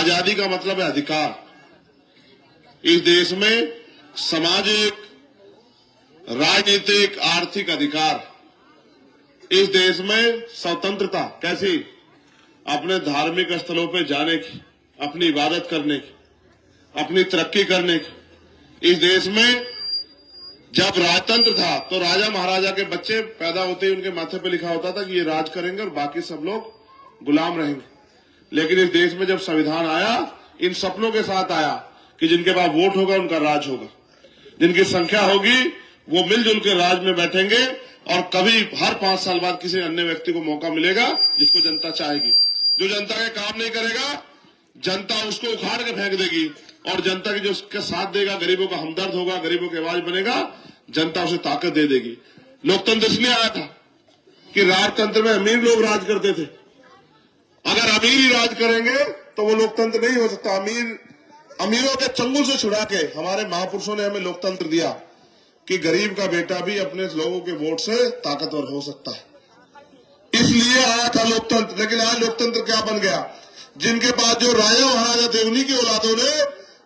आजादी का मतलब है अधिकार। इस देश में सामाजिक, राजनीतिक, आर्थिक अधिकार। इस देश में स्वतंत्रता कैसी? अपने धार्मिक स्थलों पे जाने की, अपनी इबादत करने की, अपनी तरक्की करने की। इस देश में जब राजतंत्र था तो राजा महाराजा के बच्चे पैदा होते ही उनके माथे पे लिखा होता था कि ये राज करेंगे और बाकी सब लोग गुलाम रहेंगे। लेकिन इस देश में जब संविधान आया, इन सपनों के साथ आया कि जिनके पास वोट होगा उनका राज होगा, जिनकी संख्या होगी वो मिलजुल के राज में बैठेंगे और कभी हर 5 साल बाद किसी अन्य व्यक्ति को मौका मिलेगा जिसको जनता चाहेगी। जो जनता के काम नहीं करेगा, जनता उसको उखाड़ के फेंक देगी और जनता की जो उसके साथ देगा, गरीबों का हमदर्द होगा, गरीबों की आवाज बनेगा, जनता उसे ताकत दे देगी। लोकतंत्र इसलिए आया था कि राजतंत्र में अमीर लोग राज करते थे। अगर अमीर ही राज करेंगे तो वो लोकतंत्र नहीं हो सकता। अमीरों के चंगुल से छुड़ा के हमारे महापुरुषों ने हमें लोकतंत्र दिया कि गरीब का बेटा भी अपने लोगों के वोट से ताकतवर हो सकता है। इसलिए आया था लोकतंत्र। लेकिन आज लोकतंत्र क्या बन गया? जिनके पास जो राजा महाराजा थे उन्हीं की औलादों ने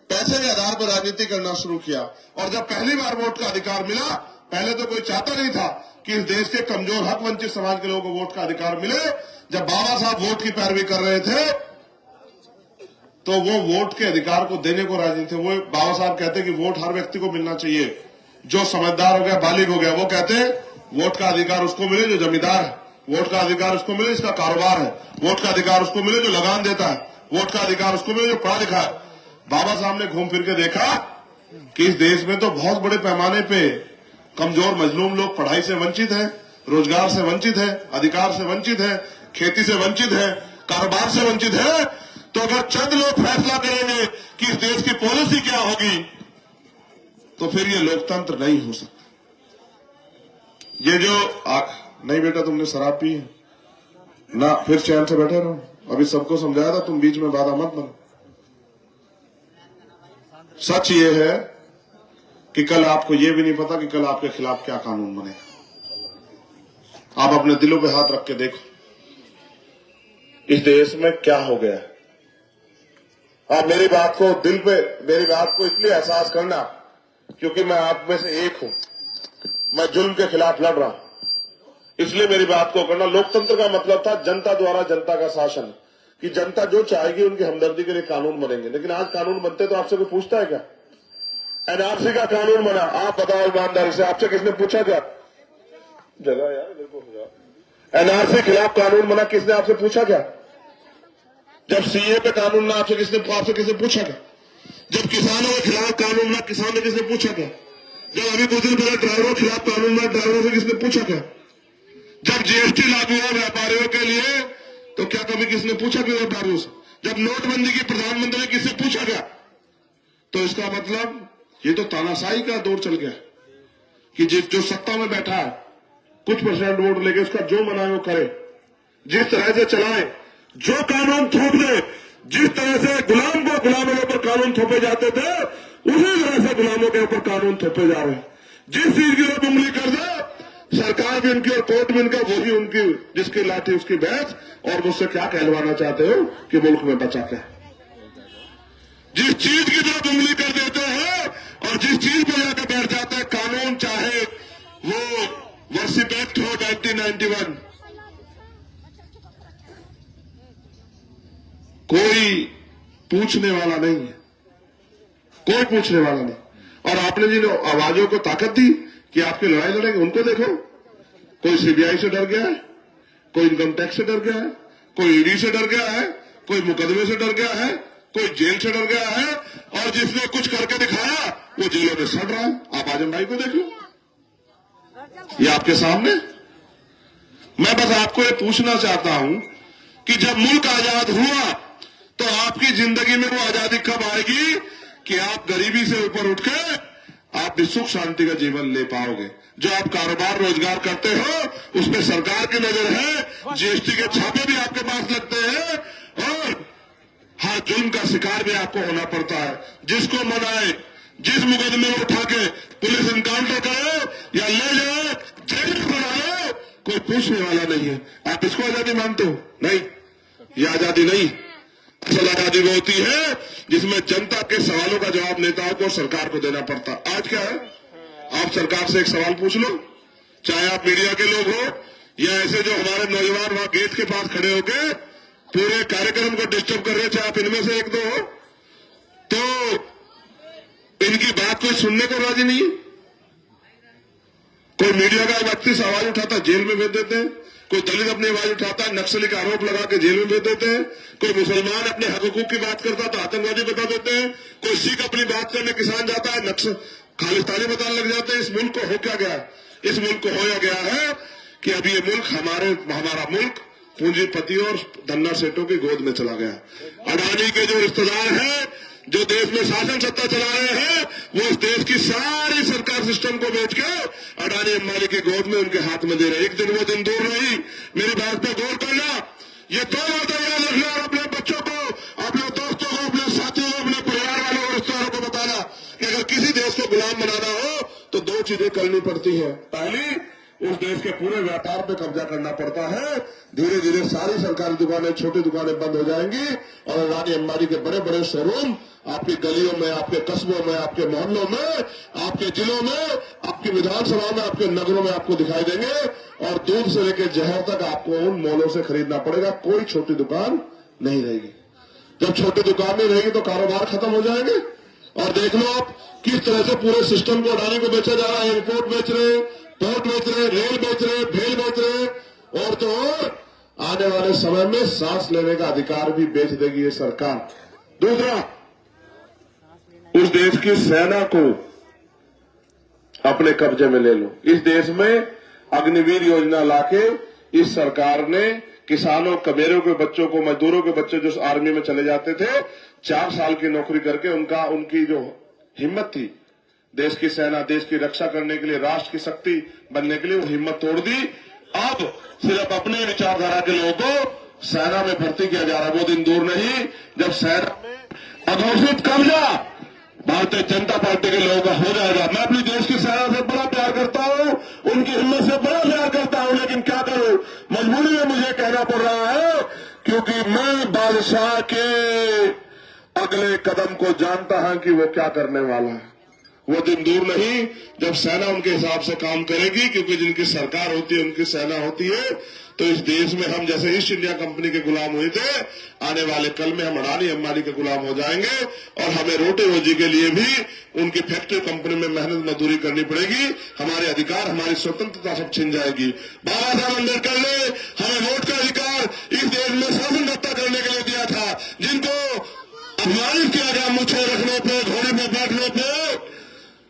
पैसे के आधार पर राजनीति करना शुरू किया। और जब पहली बार वोट का अधिकार मिला, पहले तो कोई चाहता नहीं था कि इस देश के कमजोर, हक वंचित समाज के लोगों को वोट का अधिकार मिले। जब बाबा साहब वोट की पैरवी कर रहे थे तो वो वोट के अधिकार को देने को राजी थे। वो बाबा साहब कहते कि वोट हर व्यक्ति को मिलना चाहिए। जो समझदार हो गया, बालिग हो गया, वो कहते वोट का अधिकार उसको मिले जो जमींदार है, वोट का अधिकार उसको मिले जिसका कारोबार है, वोट का अधिकार उसको मिले जो लगान देता है, वोट का अधिकार उसको मिले जो पढ़ा लिखा है। बाबा साहब ने घूम फिर के देखा कि इस देश में तो बहुत बड़े पैमाने पे कमजोर मजलूम लोग पढ़ाई से वंचित हैं, रोजगार से वंचित है, अधिकार से वंचित है, खेती से वंचित है, कारोबार से वंचित है। तो अगर चंद लोग फैसला करेंगे कि इस देश की पॉलिसी क्या होगी तो फिर ये लोकतंत्र नहीं हो सकता। ये जो नहीं बेटा तुमने शराब पी है ना, फिर चैन से बैठे रहो। अभी सबको समझाया था, तुम बीच में बाधा मत बनो। सच ये है कि कल आपको ये भी नहीं पता कि कल आपके खिलाफ क्या कानून बनेगा। आप अपने दिलों पे हाथ रख के देखो, इस देश में क्या हो गया। आप मेरी बात को मेरी बात को इसलिए एहसास करना क्योंकि मैं आप में से एक हूं। मैं जुल्म के खिलाफ लड़ रहा हूं, इसलिए मेरी बात को करना। लोकतंत्र का मतलब था जनता द्वारा जनता का शासन, कि जनता जो चाहेगी उनकी हमदर्दी के लिए कानून बनेंगे। लेकिन आज कानून बनते तो आपसे कोई पूछता है क्या? एनआरसी का कानून बना, आप बताओ ईमानदारी से, आपसे किसने पूछा क्या? जगह यार मेरे को। एनआरसी खिलाफ कानून बना, किसने आपसे पूछा क्या? जब सीए पे कानून ना, आपसे किसने पूछा क्या? जब किसानों के खिलाफ कानून ना, किसान ने किसने पूछा क्या? जब अभी कुछ दिन पहले ड्राइवरों के खिलाफ कानून ना, ड्राइवरों से किसने पूछा क्या? जब जीएसटी लागू हुआ व्यापारियों के लिए तो क्या कभी किसने पूछा क्या व्यापारियों से? जब नोटबंदी की प्रधानमंत्री ने किससे पूछा क्या? तो इसका मतलब ये तो तानाशाही का दौर चल गया कि जो सत्ता में बैठा है कुछ परसेंट वोट लेके उसका जो मना है वो करे, जिस तरह से चलाए, जो कानून थोप दे। जिस तरह से गुलामों के ऊपर कानून थोपे जाते थे उसी तरह से गुलामों के ऊपर कानून थोपे जा रहे हैं। जिस चीज की तरफ उंगली कर दे, सरकार भी उनकी और कोर्ट भी उनका, वही उनकी, जिसकी लाठी उसकी भैंस। और मुझसे क्या कहलवाना चाहते हो कि मुल्क में बचा क्या? जिस चीज की तरफ उंगली कर देते हैं और जिस चीज पर जाकर बैठ जाते हैं, कानून चाहे वो वर्षिप एक्ट हो 1991, कोई पूछने वाला नहीं है, कोई पूछने वाला नहीं। और आपने जिन आवाजों को ताकत दी कि आपकी लड़ाई लड़ेंगे, उनको देखो। कोई सीबीआई से डर गया है, कोई इनकम टैक्स से डर गया है, कोई ईडी से डर गया है, कोई मुकदमे से डर गया है, कोई जेल से डर गया है, और जिसने कुछ करके दिखाया वो जेलों में सड़ रहा है। आप आजम भाई को देख लो, ये आपके सामने। मैं बस आपको ये पूछना चाहता हूं कि जब मुल्क आजाद हुआ तो आपकी जिंदगी में वो आजादी कब आएगी कि आप गरीबी से ऊपर उठ के आप भी सुख शांति का जीवन ले पाओगे। जो आप कारोबार रोजगार करते हो उसमें सरकार की नजर है, जीएसटी के छापे भी आपके पास लगते हैं और हर जुल्म का शिकार भी आपको होना पड़ता है। जिसको मनाए, जिस मुकदमे में उठा के पुलिस इनकाउंटर करे या ले जाए, जेल में बनाए, कोई पूछने वाला नहीं है। आप इसको आजादी मानते हो? नहीं, ये आजादी नहीं। सलाहबाजी वो होती है जिसमें जनता के सवालों का जवाब नेताओं को सरकार को देना पड़ता। आज क्या है, आप सरकार से एक सवाल पूछ लो, चाहे आप मीडिया के लोग हो या ऐसे जो हमारे नौजवान वहां गेट के पास खड़े होके पूरे कार्यक्रम को डिस्टर्ब कर रहे, चाहे आप इनमें से एक दो हो, तो इनकी बात कोई सुनने को राजी नहीं है। कोई मीडिया का व्यक्ति से आवाज उठाता जेल में भेज देते हैं, कोई दलित अपनी आवाज उठाता है नक्सली का आरोप लगा के जेल में भेज देते हैं, कोई मुसलमान अपने हक हुकूक की बात करता तो आतंकवादी बता देते हैं, कोई सिख अपनी बात करने किसान जाता है नक्सल खालिस्तानी बताने लग जाते हैं। इस मुल्क को हो क्या गया, इस मुल्क को होया गया है कि अब ये मुल्क हमारा मुल्क पूंजीपति और धन्ना सेठों की गोद में चला गया। अडानी के जो रिश्तेदार हैं, जो देश में शासन सत्ता चला रहे हैं, वो इस देश की सारी सरकार सिस्टम को बेच के अडानी अंबानी की गोद में उनके हाथ में दे रहे हैं। एक दिन वो दिन दूर नहीं, मेरी बात पर गौर करना। ये दो बातें याद रखना और अपने बच्चों को, अपने दोस्तों को, अपने साथियों को, अपने परिवार वालों और रिश्तेदारों को बताना कि अगर किसी देश को गुलाम बनाना हो तो दो चीजें करनी पड़ती है। पहली, उस देश के पूरे व्यापार पे कब्जा करना पड़ता है। धीरे धीरे सारी सरकारी दुकानें, छोटी दुकानें बंद हो जाएंगी और अडानी अंबानी के बड़े बड़े शोरूम आपकी गलियों में, आपके कस्बों में, आपके मोहल्लों में, आपके जिलों में, आपकी विधानसभा में, आपके नगरों में आपको दिखाई देंगे और दूध से लेकर जहर तक आपको उन मॉलों से खरीदना पड़ेगा। कोई छोटी दुकान नहीं रहेगी। जब छोटी दुकान नहीं रहेगी तो कारोबार खत्म हो जाएंगे। और देख लो आप किस तरह से पूरे सिस्टम को अडानी को बेचा जा रहा है। एयरपोर्ट बेच रहे, पोर्ट बेच रहे, रेल बेच रहे, भेल बेच रहे, और तो और आने वाले समय में सांस लेने का अधिकार भी बेच देगी ये सरकार। दूसरा, उस देश की सेना को अपने कब्जे में ले लो। इस देश में अग्निवीर योजना लाके इस सरकार ने किसानों, कमेरों के बच्चों को, मजदूरों के बच्चे जो आर्मी में चले जाते थे, 4 साल की नौकरी करके उनकी जो हिम्मत थी देश की सेना, देश की रक्षा करने के लिए, राष्ट्र की शक्ति बनने के लिए, वो हिम्मत तोड़ दी। अब सिर्फ अपने विचारधारा के लोगों को सेना में भर्ती किया जा रहा है। वो दिन दूर नहीं जब सेना में अघोषित कब्जा भारतीय जनता पार्टी के लोगों का हो जाएगा। मैं अपनी देश की सेना से बड़ा प्यार करता हूं, उनकी हिम्मत से बड़ा प्यार करता हूं, लेकिन क्या करूं, मजबूरी में मुझे कहना पड़ रहा है, क्योंकि मैं बादशाह के अगले कदम को जानता हूं कि वो क्या करने वाला है। वो दिन दूर नहीं जब सेना उनके हिसाब से काम करेगी, क्योंकि जिनकी सरकार होती है उनकी सेना होती है। तो इस देश में हम जैसे ईस्ट इंडिया कंपनी के गुलाम हुए थे, आने वाले कल में हम अडानी अंबानी के गुलाम हो जाएंगे और हमें रोटी रोजी के लिए भी उनकी फैक्ट्री कंपनी में मेहनत मजदूरी करनी पड़ेगी। हमारे अधिकार, हमारी स्वतंत्रता सब छिन जाएगी। बाबा साहब अम्बेडकर ने हमें वोट का अधिकार इस देश में शासन सत्ता करने के लिए दिया था। जिनको अपमानित किया गया, मुझे रखने पे, घोड़े पे बैठने पे,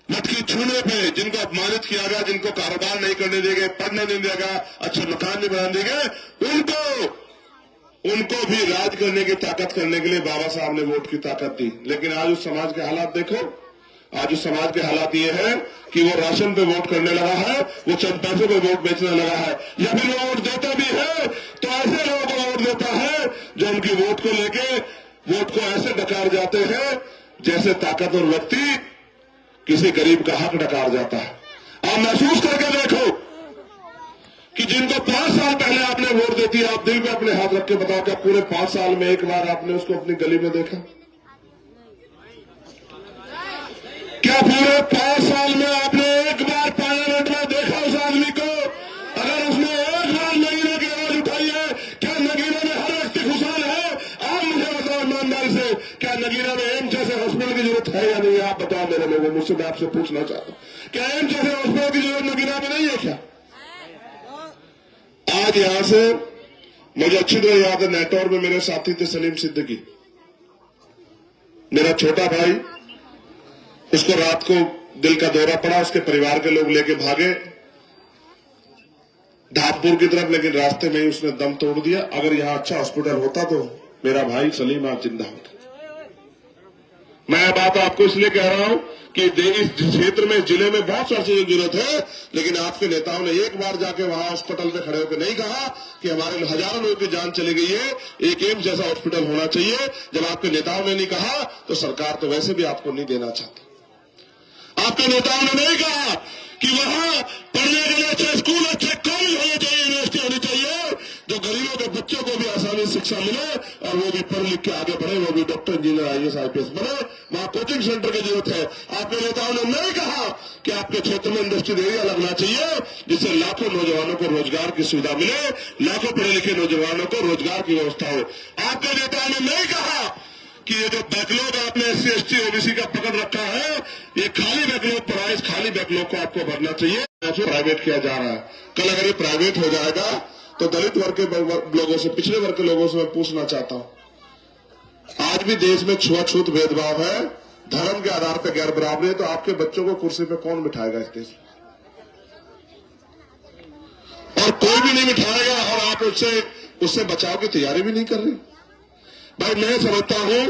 मटकी छूने पे, जिनको अपमानित किया गया, जिनको कारोबार नहीं करने देंगे, पढ़ने नहीं देगा, अच्छे मकान नहीं बनाने देंगे, उनको भी राज करने की ताकत करने के लिए बाबा साहब ने वोट की ताकत दी। लेकिन आज उस समाज के हालात देखो। आज उस समाज के हालात ये है कि वो राशन पे वोट करने लगा है, वो चंद पैसों पे वोट बेचने लगा है, या फिर वो वोट देता भी है तो ऐसे लोगों को वोट देता है जो उनकी वोट को लेके वोट को ऐसे डकार जाते हैं जैसे ताकतवर व्यक्ति किसी गरीब का हक डकार जाता है। आप महसूस करके देखो कि जिनको 5 साल पहले आपने वोट देती है, आप दिल में अपने हाथ रख के बताओ क्या पूरे 5 साल में एक बार आपने उसको अपनी गली में देखा? क्या पूरे 5 साल में आपने एक बार पार्लियामेंट में देखा उस आदमी को? अगर उसने एक बार नगीना की आवाज उठाई है, क्या नगीना में हर व्यक्ति खुशहाल है? आप मुझे बताओ ईमानदारी से, क्या नगीना में एम्स जैसे हॉस्पिटल की जरूरत है या नहीं? आप बताओ मेरे लोगों, मुझसे मैं आपसे पूछना चाहता हूं, क्या एम्स जैसे हॉस्पिटल की जरूरत नगीना में नहीं है क्या? आज यहां से मुझे अच्छी तरह याद है, नेटौर में मेरे साथी थे सलीम सिद्दीकी, मेरा छोटा भाई। उसको रात को दिल का दौरा पड़ा, उसके परिवार के लोग लेके भागे धामपुर की तरफ, लेकिन रास्ते में ही उसने दम तोड़ दिया। अगर यहां अच्छा हॉस्पिटल होता तो मेरा भाई सलीम आज जिंदा होता। मैं बात आपको इसलिए कह रहा हूं कि इस क्षेत्र में, जिले में बहुत सारी चीजों की जरूरत है, लेकिन आपके नेताओं ने एक बार जाके वहां हॉस्पिटल में खड़े होकर नहीं कहा कि हमारे हजारों लोगों की जान चली गई है, एक एम्स जैसा हॉस्पिटल होना चाहिए। जब आपके नेताओं ने नहीं कहा तो सरकार तो वैसे भी आपको नहीं देना चाहती। आपके नेताओं ने नहीं कहा कि वहां पढ़ने के लिए अच्छे स्कूल, अच्छे कॉलेज होने चाहिए, यूनिवर्सिटी होनी चाहिए। जो गरीबों के बच्चों को भी आसानी शिक्षा मिले और वो भी पढ़ लिख के आगे बढ़े, वो भी डॉक्टर, इंजीनियर, IAS, IPS बने। वहां कोचिंग सेंटर की जरूरत है। आपके नेताओं ने नहीं कहा कि आपके क्षेत्र में इंडस्ट्रियल एरिया लगना चाहिए जिससे लाखों नौजवानों को रोजगार की सुविधा मिले, लाखों पढ़े लिखे नौजवानों को रोजगार की व्यवस्था हो। आपके नेताओं ने नहीं कहा कि ये जो बैकलॉग आपने SC, ST, OBC का पकड़ रखा है, ये खाली बैकलॉग पड़ा है, इस खाली बैकलॉग को आपको भरना चाहिए। प्राइवेट किया जा रहा है। कल अगर ये प्राइवेट हो जाएगा तो दलित वर्ग के लोगों से, पिछड़े वर्ग के लोगों से मैं पूछना चाहता हूं, आज भी देश में छुआछूत भेदभाव है, धर्म के आधार पर गैर बराबरी है, तो आपके बच्चों को कुर्सी पे कौन बिठाएगा इस देश में? और कोई भी नहीं बिठाएगा और आप उससे बचाव की तैयारी भी नहीं कर रहे। भाई मैं समझता हूं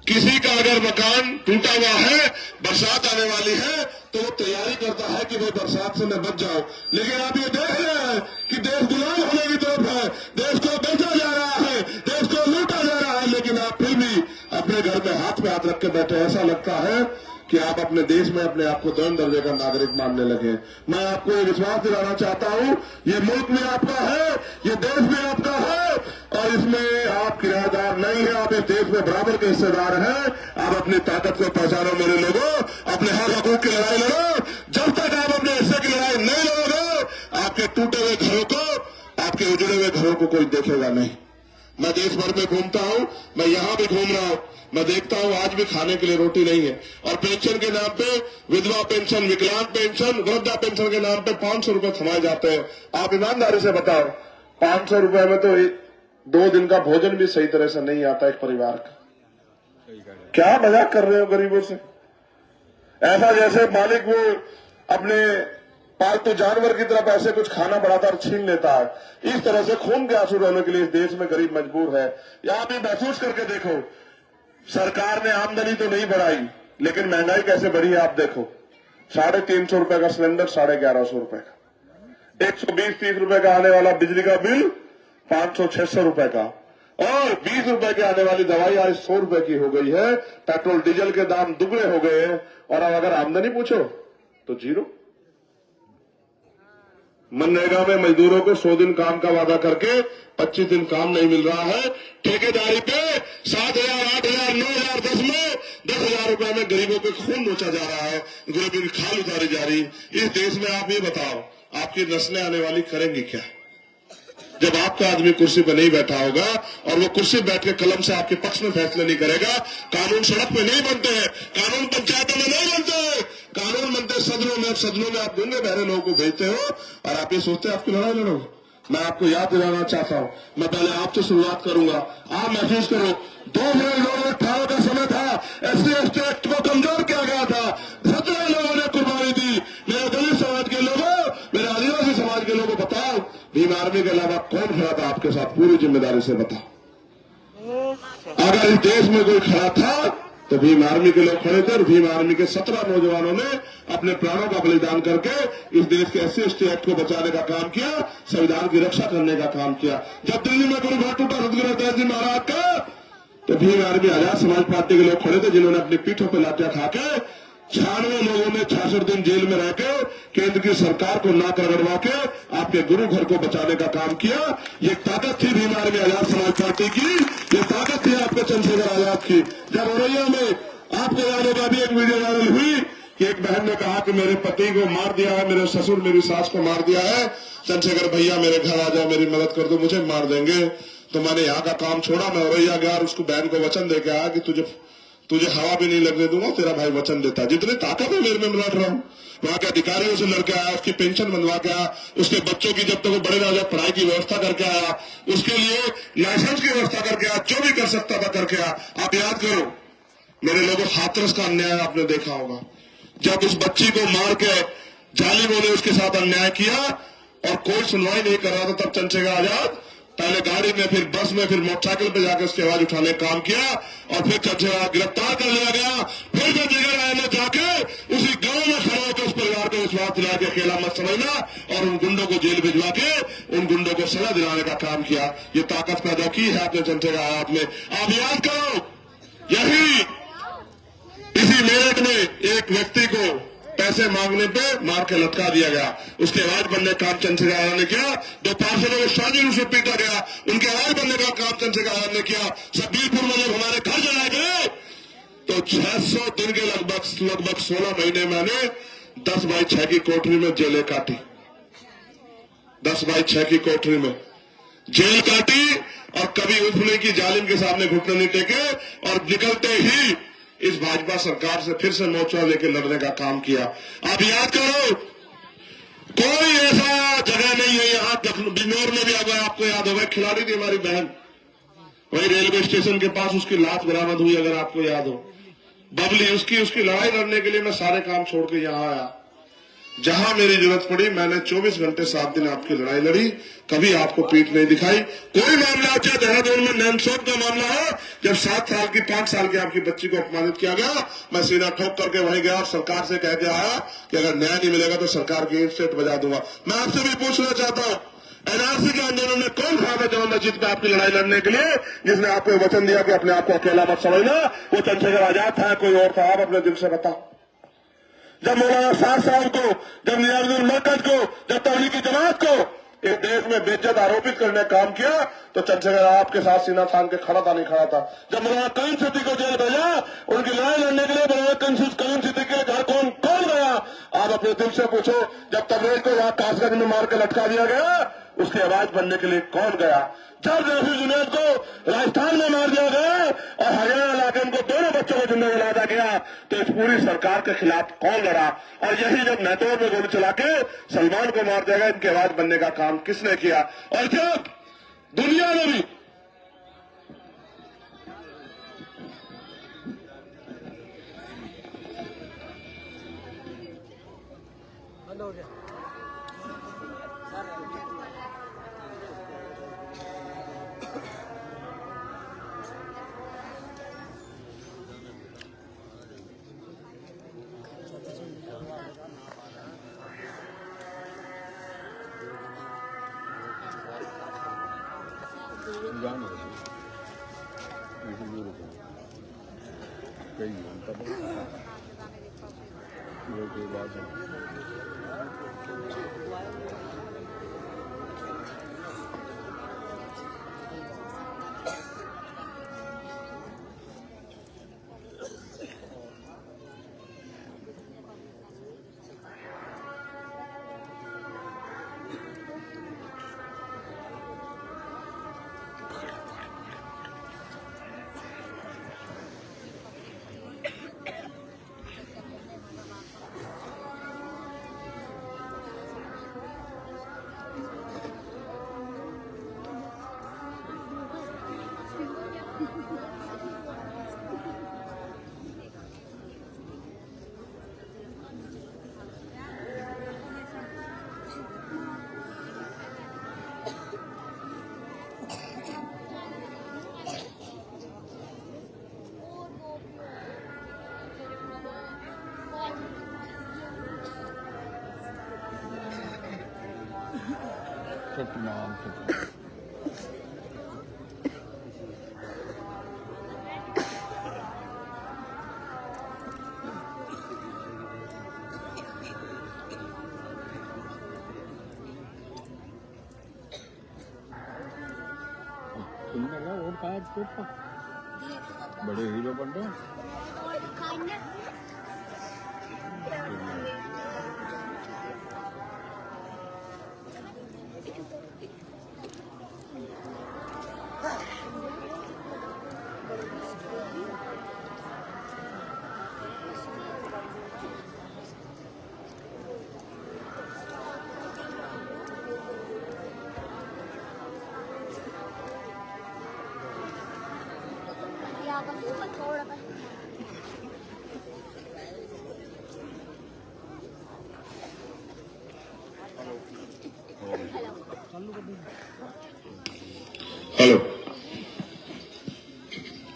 किसी का अगर मकान टूटा हुआ है, बरसात आने वाली है, तो वो तैयारी करता है कि भाई बरसात से मैं बच जाऊं। लेकिन आप ये देख रहे हैं कि देश गुलाम होने की तरफ है, देश को बेचा जा रहा है, देश को लूटा जा रहा है, लेकिन आप फिर भी अपने घर में हाथ पे हाथ रख के बैठे। ऐसा लगता है कि आप अपने देश में अपने आप को दोयम दर्जे का नागरिक मानने लगे। मैं आपको ये विश्वास दिलाना चाहता हूं, ये मुल्क भी आपका है, ये देश भी आपका है और इसमें आप किराएदार नहीं है, आप इस देश में बराबर के हिस्सेदार हैं। आप अपनी ताकत को पहचानो मेरे लोगों, अपने हक हकूक की लड़ाई लड़ो। जब तक आप अपने हिस्से की लड़ाई नहीं लड़ोगे, आपके टूटे हुए घरों को, आपके उजड़े हुए घरों को कोई देखेगा नहीं। मैं देश भर में घूमता हूं, मैं यहां भी घूम रहा हूं, मैं देखता हूं आज भी खाने के लिए रोटी नहीं है और पेंशन के नाम पे, विधवा पेंशन, विकलांग पेंशन, वृद्धा पेंशन के नाम पे 500 रुपए थमाए जाते हैं। आप ईमानदारी से बताओ, 500 रुपए में तो 2 दिन का भोजन भी सही तरह से नहीं आता एक परिवार का। क्या मजाक कर रहे हो गरीबों से? ऐसा जैसे मालिक वो अपने पालतू जानवर की तरफ ऐसे कुछ खाना बढ़ाता और छीन लेता है। इस तरह से खून के आंसू रोने के लिए इस देश में गरीब मजबूर है। यहां भी महसूस करके देखो, सरकार ने आमदनी तो नहीं बढ़ाई, लेकिन महंगाई कैसे बढ़ी है आप देखो। 350 रुपए का सिलेंडर 1150 रुपए का, 120-30 रुपए का आने वाला बिजली का बिल 500-600 रुपए का, और 20 रुपए के आने वाली दवाई आज 100 रुपए की हो गई है। पेट्रोल डीजल के दाम दुगने हो गए हैं और अब अगर आमदनी पूछो तो जीरो। मनरेगा में मजदूरों को 100 दिन काम का वादा करके 25 दिन काम नहीं मिल रहा है। ठेकेदारी पे 7,000, 8,000, 9,000, 10 में 10,000 रुपए में गरीबों पे खून नोचा जा रहा है, गरीबों की खाल उतारी जा रही। इस देश में आप ये बताओ, आपकी नस्लें आने वाली करेंगी क्या जब आपका आदमी कुर्सी पर नहीं बैठा होगा और वो कुर्सी बैठ के कलम से आपके पक्ष में फैसले नहीं करेगा? कानून सड़क में नहीं बनते हैं, कानून पंचायतों में नहीं बनते हैं, कानून बनते सदनों में। सदनों में आप गूंगे बहरे लोगों को भेजते हो और आप ये सोचते हैं आपकी लड़ाई लड़ो। मैं आपको याद दिलाना चाहता हूं, मैं पहले आपसे शुरुआत करूंगा। आप महसूस करो, 2018 का समय था, SC, ST एक्ट को कमजोर किया गया था, 17 लोगों ने कुर्बानी दी। मेरे दलित समाज के लोगों, मेरे आदिवासी समाज के लोगों, बताओ भीम आर्मी के अलावा कौन खड़ा था आपके साथ? पूरी जिम्मेदारी से बताओ। अगर इस देश में कोई खड़ा था तो भीम आर्मी के लोग खड़े थे और भीम आर्मी के 17 नौजवानों ने अपने प्राणों का बलिदान करके इस देश के SC, ST एक्ट को बचाने का काम किया, संविधान की रक्षा करने का काम किया। जब दिल्ली में गुरु घाट टूटा सदगुरु दयाल जी महाराज का, तो भीम आर्मी आजाद समाज पार्टी के लोग खड़े थे जिन्होंने अपनी पीठों पर लाठियां खाके 96 लोगों ने 66 दिन जेल में रहकर केंद्र की सरकार को नाक रगड़वा के आपके गुरु घर को बचाने का काम किया। ये ताकत थी भीम आर्मी आजाद समाज पार्टी की, ये ताकत थी आपके चंद्रशेखर आजाद की। जब औरैया में आपको याद होगा भी एक वीडियो वायरल हुई कि एक बहन ने कहा कि मेरे पति को मार दिया है, मेरे ससुर मेरी सास को मार दिया है, चंद्रशेखर भैया मेरे घर आ जाओ, मेरी मदद कर दो, मुझे मार देंगे। तो मैंने यहाँ का काम छोड़ा, मैं औरैया गया और उसको बहन को वचन दे के आया कि तुझे हवा भी नहीं लगने दूंगा, तेरा भाई वचन देता। जितनी ताकत है मेरे में लड़ रहा हूँ। वहां के अधिकारियों से लड़के आया, उसकी पेंशन बनवा के आया, उसके बच्चों की जब तक वो बड़े ना जाए पढ़ाई की व्यवस्था करके आया, उसके लिए लाइसेंस की व्यवस्था करके आया, जो भी कर सकता था करके आया। आप याद करो मेरे लोगों, हाथरस का अन्याय आपने देखा होगा, जब उस बच्ची को मार के जालिमों ने उसके साथ अन्याय किया और कोई सुनवाई नहीं कर रहा था, तब चंद्रशेखर आजाद पहले गाड़ी में, फिर बस में, फिर मोटरसाइकिल पे जाकर उसकी आवाज उठाने का काम किया और फिर चंद्रशेखर गिरफ्तार कर लिया गया। फिर चंद्रशेखर आया ने जाके उसी गांव में खड़े होकर उस परिवार को विश्वास दिला के अकेला मत समझना और उन गुंडों को जेल भिजवा के उन गुंडों को सजा दिलाने का काम किया। ये ताकत पैदा की है आपने चंद्रशेखर आजाद में। आप याद करो, यही इसी मेरठ में एक व्यक्ति को पैसे मांगने पे मार के लटका दिया गया। उसकी आवाज बनने का काम चंद्रशेखर ने किया। दो पार्षदों को शादी रूप से पीटा गया, उनकी आवाज बनने का काम चंद्रशेखर ने किया। शब्बीरपुर में जब हमारे घर जलाए गए तो 600 दिन के लगभग 16 महीने मैंने 10x6 की कोठरी में जेलें काटी। 10x6 की कोठरी में जेल काटी और कभी उठने की जालिम के सामने घुटने नहीं टेके और निकलते ही इस भाजपा सरकार से फिर से मोर्चा लेकर लड़ने का काम किया। आप याद करो, कोई ऐसा जगह नहीं है यहां बिजनौर में भी, अगर आपको याद होगा, खिलाड़ी थी हमारी बहन, वही रेलवे स्टेशन के पास उसकी लाश बरामद हुई, अगर आपको याद हो, बबली। उसकी लड़ाई लड़ने के लिए मैं सारे काम छोड़ के यहां आया। जहां मेरी जरूरत पड़ी मैंने 24 घंटे 7 दिन आपकी लड़ाई लड़ी, कभी आपको पीठ नहीं दिखाई। कोई मामला, चाहे देहरादून में नैनसोप का मामला हो, जब 7 साल की 5 साल की आपकी बच्ची को अपमानित किया गया, मैं सीधा ठोक करके वहीं गया और सरकार से कह के आया कि अगर न्याय नहीं मिलेगा तो सरकार की स्टेट बजा दूंगा। मैं आपसे भी पूछना चाहता हूं, एनआरसी के आंदोलन में कौन खड़ा था जवान मस्जिद पे आपकी लड़ाई लड़ने के लिए, जिसने आपको वचन दिया कि अपने आप को अकेला मत समझना, वो चंद्रशेखर आजाद था, कोई और था? आप अपने दिल से बताओ। जब मौलाना साहब साहब को, जब निजामुद्दीन मरकज को, जब तबलीगी जमात को इस देश में बेइज्जत आरोपित करने का काम किया तो चंद्रशेखर आपके साथ सीना थान के खड़ा था, नहीं खड़ा था? जब मौलाना करीम सिद्दीकी को जेल भेजा, उनकी लड़ाई लड़ने के लिए मौलाना करीम सिद्दीकी के घर कौन गया? आप अपने दिल से पूछो। जब तबरेज को वहां कासगंज में मार के लटका दिया गया, उसकी आवाज बनने के लिए कौन गया? जब रफी जुनैद को राजस्थान में मार दिया गया और हरियाणा इलाके में दोनों बच्चों को जिंदा जला दिया गया, तो इस पूरी सरकार के खिलाफ कौन लड़ा? और यही जब नैतौर में गोली चला के सलमान को मार दिया गया, इनकी आवाज बनने का काम किसने किया? और जब दुनिया में भी हो गया जान कई घंटा के बाद सतनाम और कहा बड़े हीरो बन रहे हेलो।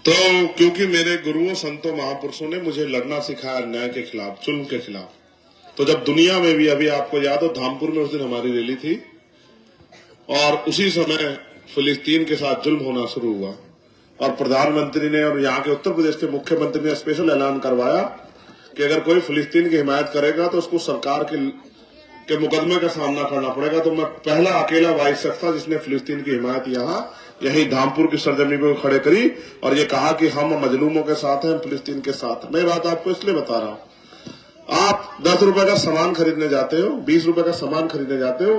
तो क्योंकि मेरे गुरुओं संतों महापुरुषों ने मुझे लड़ना सिखाया अन्याय के खिलाफ, जुल्म के खिलाफ, तो जब दुनिया में भी, अभी आपको याद हो धामपुर में उस दिन हमारी रैली थी और उसी समय फिलिस्तीन के साथ जुल्म होना शुरू हुआ और प्रधानमंत्री ने और यहाँ के उत्तर प्रदेश के मुख्यमंत्री ने स्पेशल ऐलान करवाया कि अगर कोई फिलिस्तीन की हिमायत करेगा तो उसको सरकार के मुकदमे का सामना करना पड़ेगा। तो मैं पहला अकेला वाइस शख्स था जिसने फिलिस्तीन की हिमायत यही धामपुर की सरजमी पे खड़े करी और ये कहा कि हम मजलूमों के साथ हैं, हम फिलिस्तीन के साथ हैं। मैं बात आपको इसलिए बता रहा हूं, आप 10 रुपए का सामान खरीदने जाते हो, 20 रुपए का सामान खरीदने जाते हो,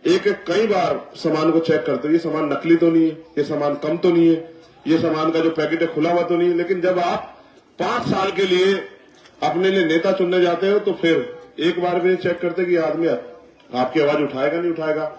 एक कई बार सामान को चेक करते हो, ये सामान नकली तो नहीं है, ये सामान कम तो नहीं है, ये सामान का जो पैकेट है खुला हुआ तो नहीं है। लेकिन जब आप 5 साल के लिए अपने लिए नेता चुनने जाते हो तो फिर एक बार भी चेक करते कि ये आदमी आपकी आवाज उठाएगा नहीं उठाएगा।